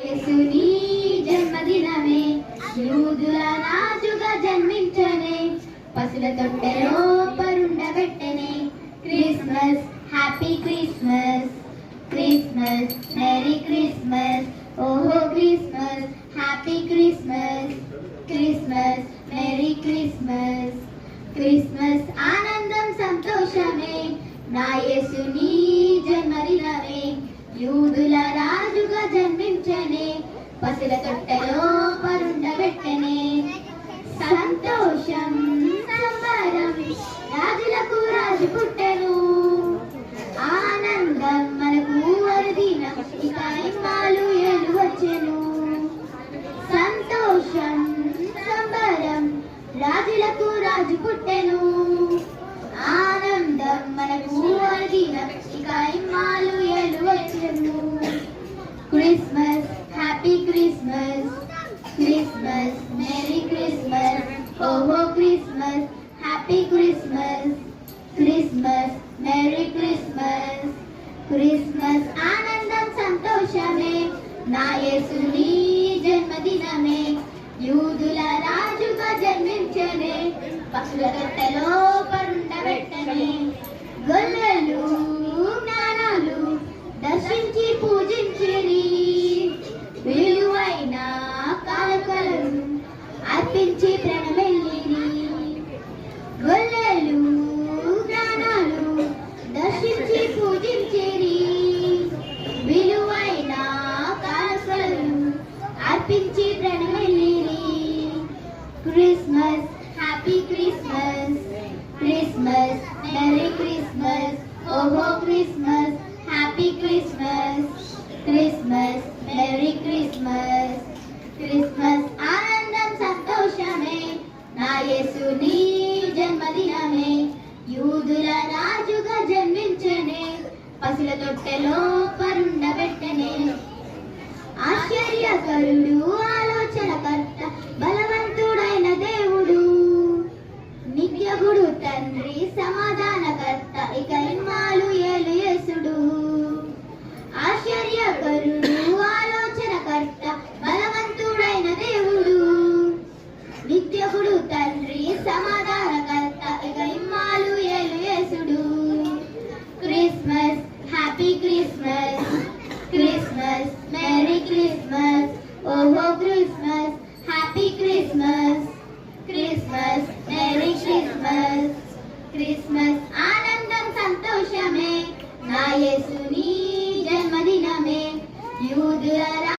యేసుని జన్మదినమే యూదుల రాజుగా జన్మించనే పసుల తొట్టెలో పరుండబెట్టనే Christmas happy Christmas Christmas merry Christmas ఓహో Christmas happy Christmas Christmas merry Christmas Christmas ఆనందం సంతోషమే నా యేసుని జన్మదినమే యూదుల రాజుగా జన్మించనే పసుల తొట్టెలో పరుండబెట్టనే సంతోషం సంబరం రాజులకు రాజు పుట్టెను ఆనందం మనకు వరదినం ఇక ఇమ్మాలు ఏలు వచ్చెను సంతోషం సంబరం రాజులకు రాజు పుట్టెను ఆనందం మనకు వరదినం ఇక ఇమ్మాలు ఏలు వచ్చెను Christmas happy Christmas Christmas merry Christmas ఓహో Christmas happy Christmas Christmas merry Christmas Christmas ఆనందం సంతోషమే నా యేసుని జన్మదినమే యూదుల రాజుగా జన్మించనే పసుల తొట్టెలో పరుండబెట్టనే గొల్లలు జ్ఞానాలు దర్శించి పూజించిరి విలువైన కానుకలను అర్పించి ప్రణమెల్లిరి గొల్లలు జ్ఞానాలు దర్శించి పూజించిరి విలువైన కానుకలను అర్పించి ప్రణమెల్లిరి Christmas happy Christmas Christmas merry Christmas ఓహో Christmas happy Christmas Christmas merry Christmas Christmas ఆనందం సంతోషమే నా యేసుని జన్మదినమే యూదుల రాజుగా జన్మించనే పసుల తొట్టెలో పరుండబెట్టనే ఆశ్చర్యకరుడు